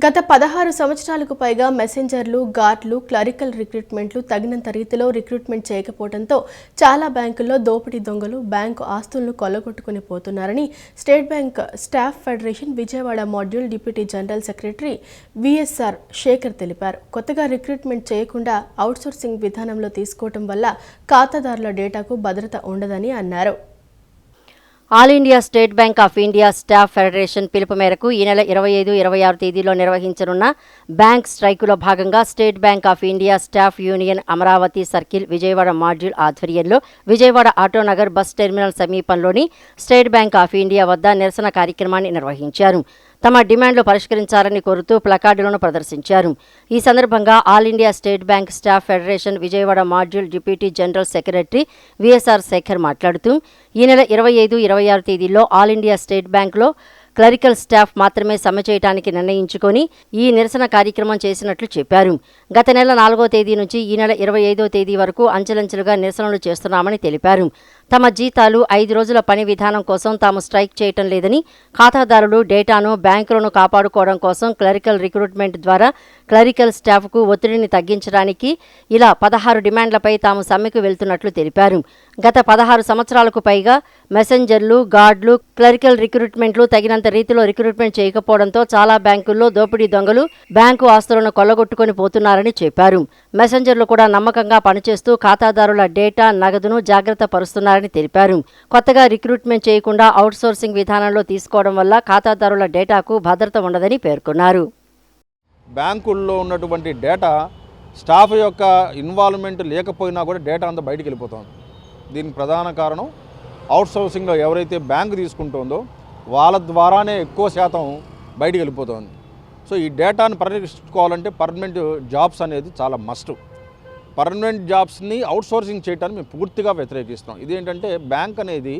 గత 16 సంవత్సరాలకు పైగా మెసెంజర్లు, గార్డ్లు, క్లరికల్ రిక్రూట్మెంట్లు తగినంత రీతిలో రిక్రూట్మెంట్ చేయకపోవడంతో చాలా బ్యాంకుల్లో దోపిడీ దొంగలు బ్యాంకు ఆస్తులను కొల్లగొట్టుకుని పోతున్నారని State Bank staff federation Vijayawada module deputy general secretary VSR Sekhar తెలిపారు. కొత్తగా రిక్రూట్మెంట్ చేయకుండా అవుట్సోర్సింగ్ విధానంలో తీసుకోవడం వల్ల ఖాతాదారుల డేటాకు భద్రత ఉండదని అన్నారు. All India State bank of India staff federation పిలుపు మేరకు ఈ నెల 25-26 తేదీలో నిర్వహించనున్న బ్యాంక్ స్ట్రైకులో భాగంగా state bank of India staff union Amaravati circle Vijayawada module ఆధ్వర్యంలో విజయవాడ ఆటోనగర్ బస్ టెర్మినల్ సమీపంలోని స్టేట్ బ్యాంక్ ఆఫ్ ఇండియా వద్ద నిరసన కార్యక్రమాన్ని నిర్వహించారు. తమ డిమాండ్లు పరిష్కరించాలని కోరుతూ ప్లకార్డులను ప్రదర్శించారు. ఈ సందర్భంగా all India State Bank staff federation Vijayawada module deputy general secretary VSR Sekhar మాట్లాడుతూ ఈ నెల 25-26 తేదీల్లో ఆల్ ఇండియా స్టేట్ బ్యాంక్లో క్లరికల్ స్టాఫ్ మాత్రమే సమ్మె చేయడానికి నిర్ణయించుకొని ఈ నిరసన కార్యక్రమం చేసినట్లు చెప్పారు. గత నెల 4వ తేదీ నుంచి ఈ నెల 25వ తేదీ వరకు అంచెలంచెలుగా నిరసనలు చేస్తున్నామని తెలిపారు. తమ జీతాలు 5 రోజుల పని విధానం కోసం తాము స్ట్రైక్ చేయటం లేదని, ఖాతాదారులు డేటాను బ్యాంకులను కాపాడుకోవడం కోసం క్లరికల్ రిక్రూట్మెంట్ ద్వారా క్లరికల్ స్టాఫ్కు ఒత్తిడిని తగ్గించడానికి ఇలా 16 డిమాండ్లపై తాము సమ్మెకు వెళ్తున్నట్లు తెలిపారు. గత 16 సంవత్సరాలకు పైగా మెసెంజర్లు, గార్డులు, క్లరికల్ రిక్రూట్మెంట్లు తగినంత రీతిలో రిక్రూట్మెంట్ చేయకపోవడంతో చాలా బ్యాంకుల్లో దోపిడీ దొంగలు బ్యాంకు ఆస్తులను కొల్లగొట్టుకుని పోతున్నారని చెప్పారు. మెసెంజర్లు కూడా నమ్మకంగా పనిచేస్తూ ఖాతాదారుల డేటా, నగదును జాగ్రత్త పరుస్తున్నారని తెలిపారు. కొత్తగా రిక్రూట్మెంట్ చేయకుండా అవుట్సోర్సింగ్ విధానంలో తీసుకోవడం వల్ల ఖాతాదారుల డేటాకు భద్రత ఉండదని పేర్కొన్నారు. బ్యాంకుల్లో ఉన్నటువంటి డేటా స్టాఫ్ యొక్క ఇన్వాల్వ్మెంట్ లేకపోయినా కూడా డేటా అంతా బయటికి వెళ్ళిపోతుంది. దీనికి ప్రధాన కారణం అవుట్సోర్సింగ్లో ఎవరైతే బ్యాంకు తీసుకుంటుందో వాళ్ళ ద్వారానే ఎక్కువ శాతం బయటికి వెళ్ళిపోతుంది. సో ఈ డేటాను పరిరక్షించుకోవాలంటే పర్మనెంట్ జాబ్స్ అనేది చాలా మస్ట్. పర్మనెంట్ జాబ్స్ని అవుట్సోర్సింగ్ చేయడానికి మేము పూర్తిగా వ్యతిరేకిస్తున్నాం. ఇదేంటంటే బ్యాంక్ అనేది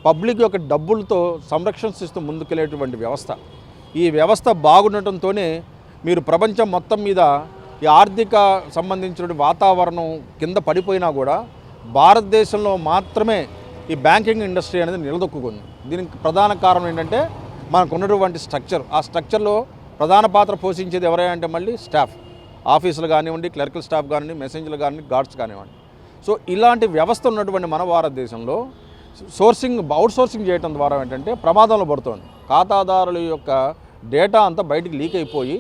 పబ్లిక్ యొక్క డబ్బులతో సంరక్షిస్తూ ముందుకెళ్ళేటువంటి వ్యవస్థ. ఈ వ్యవస్థ బాగుండటంతోనే మీరు ప్రపంచం మొత్తం మీద ఈ ఆర్థిక సంబంధించిన వాతావరణం కింద పడిపోయినా కూడా భారతదేశంలో మాత్రమే ఈ బ్యాంకింగ్ ఇండస్ట్రీ అనేది నిలదొక్కుంది. దీనికి ప్రధాన కారణం ఏంటంటే మనకు ఉన్నటువంటి స్ట్రక్చర్. ఆ స్ట్రక్చర్లో ప్రధాన పాత్ర పోషించేది ఎవరైనా అంటే మళ్ళీ స్టాఫ్, ఆఫీసులు కానివ్వండి, క్లరికల్ స్టాఫ్ కానివ్వండి, మెసెంజర్లు కానివ్వండి, గార్డ్స్ కానివ్వండి. సో ఇలాంటి వ్యవస్థ ఉన్నటువంటి మన భారతదేశంలో అవుట్సోర్సింగ్ చేయడం ద్వారా ఏంటంటే ప్రమాదంలో పడుతుంది. ఖాతాదారుల యొక్క డేటా అంతా బయటికి లీక్ అయిపోయి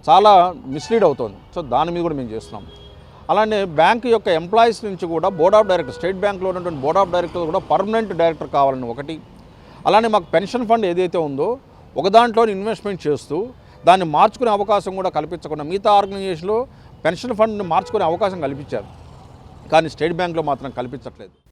చాలా మిస్లీడ్ అవుతుంది. సో దాని మీద కూడా మేము చేస్తున్నాం. అలానే బ్యాంక్ యొక్క ఎంప్లాయీస్ నుంచి కూడా బోర్డ్ ఆఫ్ డైరెక్టర్, స్టేట్ బ్యాంక్లో ఉన్నటువంటి బోర్డ్ ఆఫ్ డైరెక్టర్ కూడా పర్మనెంట్ డైరెక్టర్ కావాలని ఒకటి. అలానే మాకు పెన్షన్ ఫండ్ ఏదైతే ఉందో ఒక దాంట్లో ఇన్వెస్ట్మెంట్ చేస్తూ దాన్ని మార్చుకునే అవకాశం కూడా కల్పించకుండా మిగతా ఆర్గనైజేషన్లో పెన్షన్ ఫండ్ని మార్చుకునే అవకాశం కల్పించారు, కానీ స్టేట్ బ్యాంక్లో మాత్రం కల్పించట్లేదు.